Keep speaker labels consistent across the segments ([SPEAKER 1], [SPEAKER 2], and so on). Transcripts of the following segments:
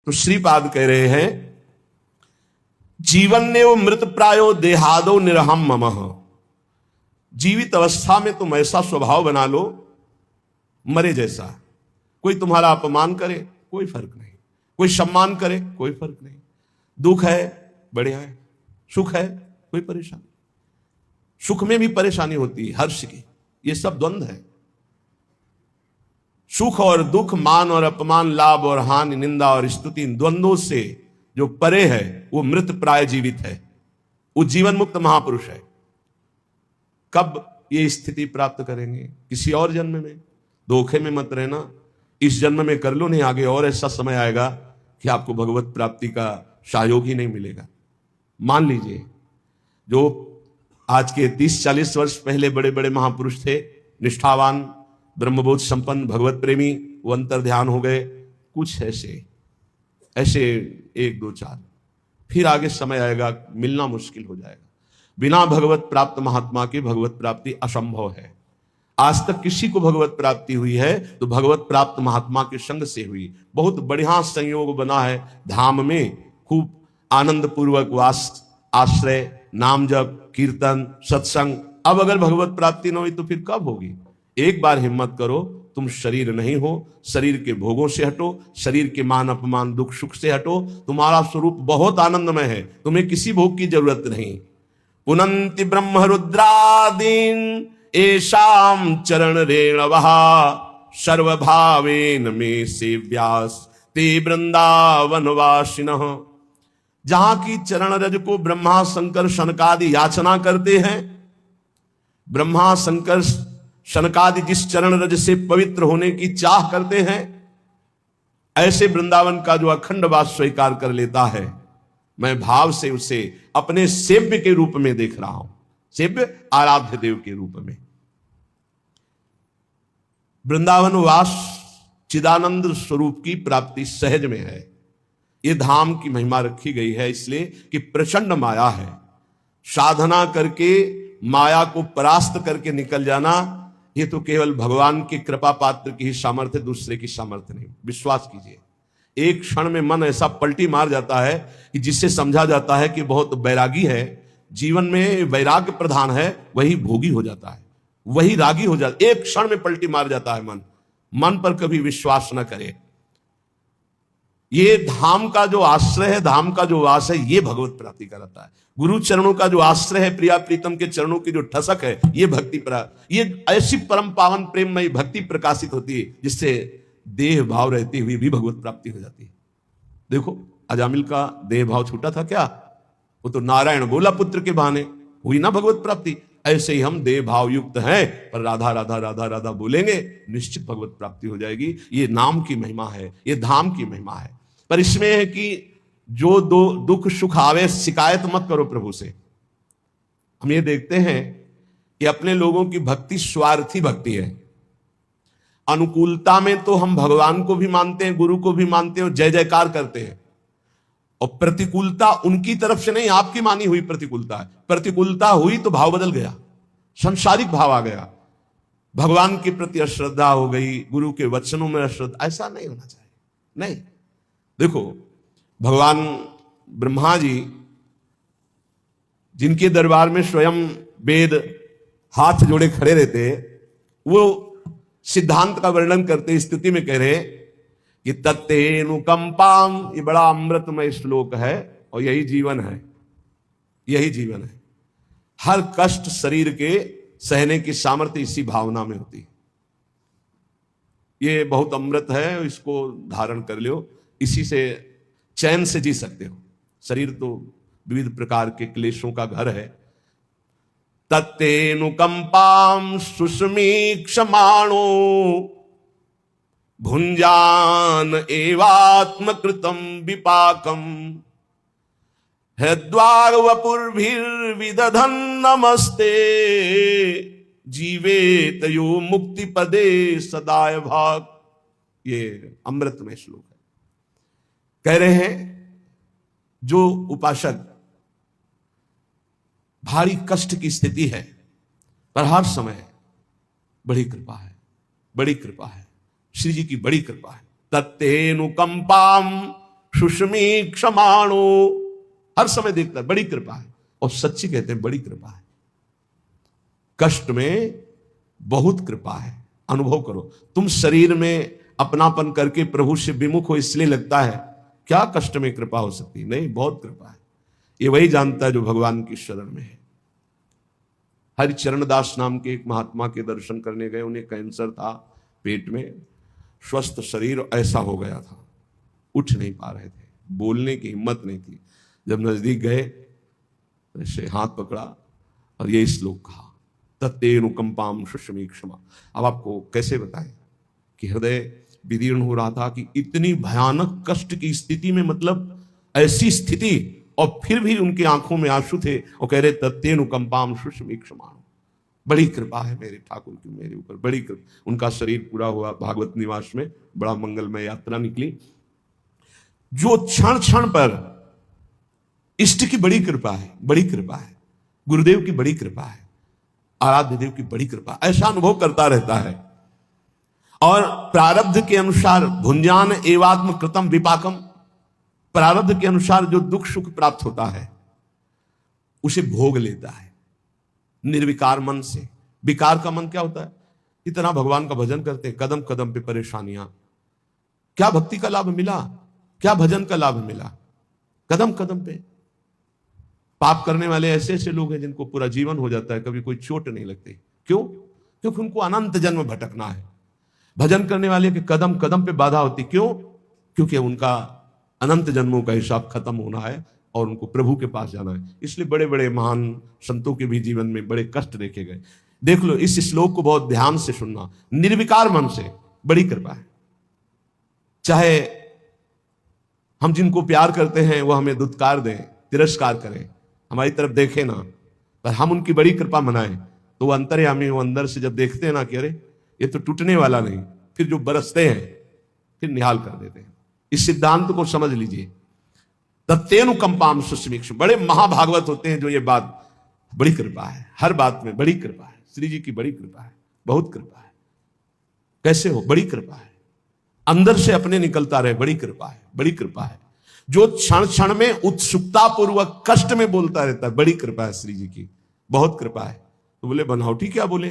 [SPEAKER 1] तो श्रीपाद कह रहे हैं, जीवन ने वो मृत प्रायो देहादो निरहम ममः। जीवित अवस्था में तुम ऐसा स्वभाव बना लो मरे जैसा। कोई तुम्हारा अपमान करे कोई फर्क नहीं, कोई सम्मान करे कोई फर्क नहीं। दुख है बढ़िया है, सुख है कोई परेशानी। सुख में भी परेशानी होती है, हर्ष की, ये सब द्वंद्व है। सुख और दुख, मान और अपमान, लाभ और हानि, निंदा और स्तुति, इन द्वंद्वों से जो परे है वो मृत प्राय जीवित है, वो जीवन मुक्त महापुरुष है। कब ये स्थिति प्राप्त करेंगे? किसी और जन्म में। धोखे में मत रहना, इस जन्म में कर लो, नहीं आगे और ऐसा समय आएगा कि आपको भगवत प्राप्ति का सहयोग ही नहीं मिलेगा। मान लीजिए जो आज के 30-40 वर्ष पहले बड़े बड़े महापुरुष थे, निष्ठावान, ब्रह्मबोध संपन्न, भगवत प्रेमी, वो अंतर ध्यान हो गए। कुछ ऐसे 1, 2, 4 फिर आगे समय आएगा मिलना मुश्किल हो जाएगा। बिना भगवत प्राप्त महात्मा के भगवत प्राप्ति असंभव है। आज तक किसी को भगवत प्राप्ति हुई है तो भगवत प्राप्त महात्मा के संग से हुई। बहुत बढ़िया संयोग बना है धाम में, खूब आनंद पूर्वक वास, आश्रय, नाम जप, कीर्तन, सत्संग। अब अगर भगवत प्राप्ति न हुई तो फिर कब होगी? एक बार हिम्मत करो, तुम शरीर नहीं हो, शरीर के भोगों से हटो, शरीर के मान अपमान दुख सुख से हटो। तुम्हारा स्वरूप बहुत आनंदमय है, तुम्हें किसी भोग की जरूरत नहीं। पुनंति ब्रह्म रुद्रादीन एशाम चरण रेणवः सर्वभावेन में सेव्यास ते वृंदावन वासिनः। जहां की चरण रज को ब्रह्मा शंकर शनकादि याचना करते हैं, ब्रह्मा शंकर शनकादि जिस चरण रज से पवित्र होने की चाह करते हैं, ऐसे वृंदावन का जो अखंड वास स्वीकार कर लेता है, मैं भाव से उसे अपने सेव्य के रूप में देख रहा हूं, सेव्य आराध्य देव के रूप में। वृंदावन वास चिदानंद स्वरूप की प्राप्ति सहज में है। ये धाम की महिमा रखी गई है इसलिए कि प्रचंड माया है। साधना करके माया को परास्त करके निकल जाना, ये तो केवल भगवान की कृपा पात्र की ही सामर्थ्य, दूसरे की सामर्थ्य नहीं। विश्वास कीजिए, एक क्षण में मन ऐसा पलटी मार जाता है कि जिससे समझा जाता है कि बहुत बैरागी है, जीवन में वैराग्य प्रधान है, वही भोगी हो जाता है, वही रागी हो जाता है। एक क्षण में पलटी मार जाता है मन। मन पर कभी विश्वास न करे। ये धाम का जो आश्रय है, धाम का जो वास है, ये भगवत प्राप्ति कराता है। गुरु चरणों का जो आश्रय है, प्रिया प्रीतम के चरणों की जो ठसक है, ये भक्ति ये ऐसी परम पावन प्रेममयी भक्ति प्रकाशित होती है जिससे देह भाव रहते हुए भी भगवत प्राप्ति हो जाती है। देखो अजामिल का देह भाव छूटा था क्या? वो तो नारायण बोला पुत्र के बहाने हुई ना भगवत प्राप्ति। ऐसे ही हम देह भाव युक्त हैं, पर राधा राधा राधा राधा बोलेंगे, निश्चित भगवत प्राप्ति हो जाएगी। ये नाम की महिमा है, ये धाम की महिमा है। पर इसमें है कि जो दुख सुख आवे, शिकायत मत करो प्रभु से। हम ये देखते हैं कि अपने लोगों की भक्ति स्वार्थी भक्ति है। अनुकूलता में तो हम भगवान को भी मानते हैं, गुरु को भी मानते हैं और जय जयकार करते हैं, और प्रतिकूलता उनकी तरफ से नहीं, आपकी मानी हुई प्रतिकूलता है। प्रतिकूलता हुई तो भाव बदल गया, संसारिक भाव आ गया, भगवान के प्रति अश्रद्धा हो गई, गुरु के वचनों में अश्रद्धा। ऐसा नहीं होना चाहिए। नहीं, देखो भगवान ब्रह्मा जी जिनके दरबार में स्वयं वेद हाथ जोड़े खड़े रहते, वो सिद्धांत का वर्णन करते स्तुति में कह रहे कि तत्तेनुकंपाम, ये बड़ा अमृतमय श्लोक है और यही जीवन है, यही जीवन है। हर कष्ट शरीर के सहने की सामर्थ्य इसी भावना में होती है। ये बहुत अमृत है, इसको धारण कर लो, इसी से चैन से जी सकते हो। शरीर तो विविध प्रकार के क्लेशों का घर है। तत्तेनुकंपाम सुस्मीक्षमाणो भुंजान एवात्मकृतम विपाकम हृद्वार वपुर्भिर्विदधन नमस्ते जीवेत यो मुक्ति पदे सदाय भाग। ये अमृतमय श्लोक है। कह रहे हैं जो उपासक भारी कष्ट की स्थिति है, पर हर समय बड़ी कृपा है, बड़ी कृपा है, श्री जी की बड़ी कृपा है। तत्तेनुकंपाम सुषमीक्षमाणो, हर समय देखता है, बड़ी कृपा है। और सच्ची कहते हैं बड़ी कृपा है, कष्ट में बहुत कृपा है। अनुभव करो, तुम शरीर में अपनापन करके प्रभु से विमुख हो, इसलिए लगता है क्या कष्ट में कृपा हो सकती है? नहीं, बहुत कृपा है। ये वही जानता है जो भगवान की शरण में है। हरिचरण दास नाम के एक महात्मा के दर्शन करने गए, उन्हें कैंसर था पेट में, स्वस्थ शरीर ऐसा हो गया था, उठ नहीं पा रहे थे, बोलने की हिम्मत नहीं थी। जब नजदीक गए, ऐसे हाथ पकड़ा और ये श्लोक कहा, तत्तेनुकंपाम सुषमी क्षमा। अब आपको कैसे बताएं कि हृदय विदीर्ण हो रहा था कि इतनी भयानक कष्ट की स्थिति में, मतलब ऐसी स्थिति, और फिर भी उनकी आंखों में आंसू थे और कह रहे तत्तेनुकंपाम सुषमी क्षमा, बड़ी कृपा है मेरे ठाकुर की मेरे ऊपर, बड़ी कृपा। उनका शरीर पूरा हुआ, भागवत निवास में बड़ा मंगलमय यात्रा निकली। जो क्षण क्षण पर इष्ट की बड़ी कृपा है, बड़ी कृपा है, गुरुदेव की बड़ी कृपा है, आराध्य देव की बड़ी कृपा, ऐसा अनुभव करता रहता है। और प्रारब्ध के अनुसार भुंजान एवात्म कृतम विपाकम, प्रारब्ध के अनुसार जो दुख सुख प्राप्त होता है उसे भोग लेता है निर्विकार मन से। विकार का मन क्या होता है? इतना भगवान का भजन करते हैं, कदम कदम पे परेशानियां, क्या भक्ति का लाभ मिला, क्या भजन का लाभ मिला? कदम कदम पे पाप करने वाले ऐसे ऐसे लोग हैं जिनको पूरा जीवन हो जाता है, कभी कोई चोट नहीं लगती। क्यों? क्योंकि उनको अनंत जन्म भटकना है। भजन करने वाले के कदम कदम पे बाधा होती, क्यों? क्योंकि उनका अनंत जन्मों का हिसाब खत्म होना है और उनको प्रभु के पास जाना है। इसलिए बड़े बड़े महान संतों के भी जीवन में बड़े कष्ट देखे गए। देख लो, इस श्लोक को बहुत ध्यान से सुनना। निर्विकार मन से बड़ी कृपा है। चाहे हम जिनको प्यार करते हैं वो हमें दुत्कार दें, तिरस्कार करें, हमारी तरफ देखे ना, पर हम उनकी बड़ी कृपा मनाएं, तो वो अंतर्यामी, वो अंदर से जब देखते हैं ना कि अरे ये तो टूटने वाला नहीं, फिर जो बरसते हैं फिर निहाल कर देते हैं। इस सिद्धांत को समझ लीजिए। तत्तेनुकंपाम सुषमीक्षम, बड़े महाभागवत होते हैं जो ये बात, बड़ी कृपा है, हर बात में बड़ी कृपा है। श्री जी की बड़ी कृपा है, बहुत कृपा है। कैसे हो? बड़ी कृपा है, अंदर से अपने निकलता रहे, बड़ी कृपा है, बड़ी कृपा है। जो क्षण क्षण में उत्सुकता पूर्वक कष्ट में बोलता रहता है, बड़ी कृपा है श्री जी की, बहुत कृपा है। तो बोले बनावटी क्या बोले,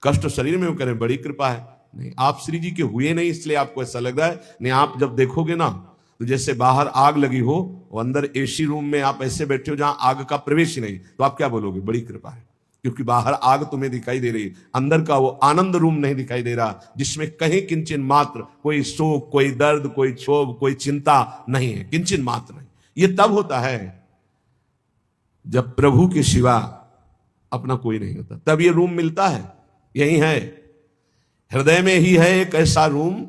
[SPEAKER 1] कष्ट शरीर में वो करें, बड़ी कृपा है। नहीं, आप श्री जी के हुए नहीं इसलिए आपको ऐसा लग रहा है। नहीं, आप जब देखोगे ना तो जैसे बाहर आग लगी हो और अंदर एसी रूम में आप ऐसे बैठे हो जहां आग का प्रवेश ही नहीं, तो आप क्या बोलोगे? बड़ी कृपा है। क्योंकि बाहर आग तुम्हें दिखाई दे रही, अंदर का वो आनंद रूम नहीं दिखाई दे रहा, जिसमें कहीं किंचन मात्र कोई शोक, कोई दर्द, कोई क्षोभ, कोई चिंता नहीं है, किंचन मात्र नहीं। ये तब होता है जब प्रभु के सिवा अपना कोई नहीं होता, तब ये रूम मिलता है। यही है, हृदय में ही है एक ऐसा रूम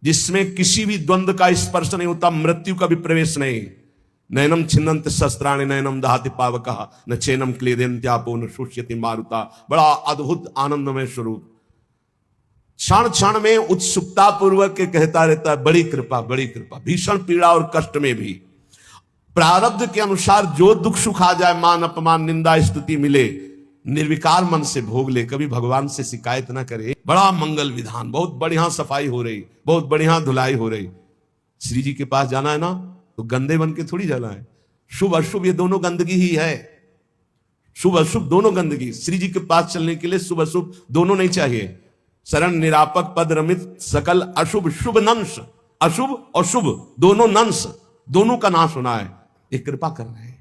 [SPEAKER 1] जिसमें किसी भी द्वंद्व का स्पर्श नहीं होता, मृत्यु का भी प्रवेश नहीं। नैनम छिन्नन्त शस्त्राणि नैनम दहाति पावकः न चैनम क्लेदन्त्यापो न शुष्यति मारुता। बड़ा अद्भुत आनंदमय स्वरूप, क्षण क्षण में उत्सुकता पूर्वक के कहता रहता है बड़ी कृपा, बड़ी कृपा। भीषण पीड़ा और कष्ट में भी प्रारब्ध के अनुसार जो दुख सुख आ जाए, मान अपमान निंदा स्तुति मिले, निर्विकार मन से भोग ले, कभी भगवान से शिकायत ना करे। बड़ा मंगल विधान, बहुत बढ़िया सफाई हो रही, बहुत बढ़िया धुलाई हो रही। श्री जी के पास जाना है ना तो गंदे बन के थोड़ी जाना है। शुभ अशुभ ये दोनों गंदगी ही है, शुभ अशुभ दोनों गंदगी। श्री जी के पास चलने के लिए शुभ अशुभ दोनों नहीं चाहिए। शरण निरापक पद रमित सकल अशुभ शुभ नंश, अशुभ और शुभ दोनों नंश, दोनों का नाश होना है। ये कृपा कर रहे हैं।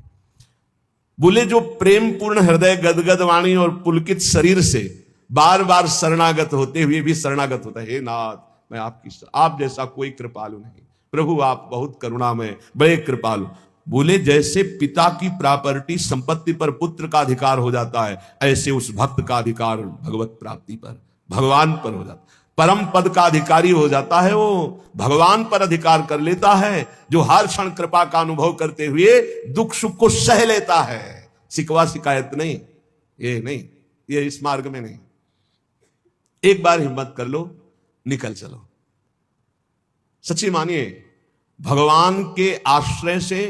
[SPEAKER 1] बोले जो प्रेम पूर्ण हृदय गदगद वाणी और पुलकित शरीर से बार बार शरणागत होते हुए भी शरणागत होता है, हे नाथ मैं आपकी, आप जैसा कोई कृपालु नहीं प्रभु, आप बहुत करुणामय, बड़े कृपालु। बोले जैसे पिता की प्रॉपर्टी संपत्ति पर पुत्र का अधिकार हो जाता है, ऐसे उस भक्त का अधिकार भगवत प्राप्ति पर, भगवान पर हो जाता है। परम पद का अधिकारी हो जाता है, वो भगवान पर अधिकार कर लेता है, जो हर क्षण कृपा का अनुभव करते हुए दुख सुख को सह लेता है। शिकवा शिकायत नहीं, ये नहीं, ये इस मार्ग में नहीं। एक बार हिम्मत कर लो, निकल चलो। सच्ची मानिए, भगवान के आश्रय से,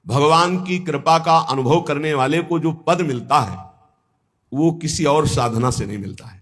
[SPEAKER 1] भगवान की कृपा का अनुभव करने वाले को जो पद मिलता है वो किसी और साधना से नहीं मिलता है।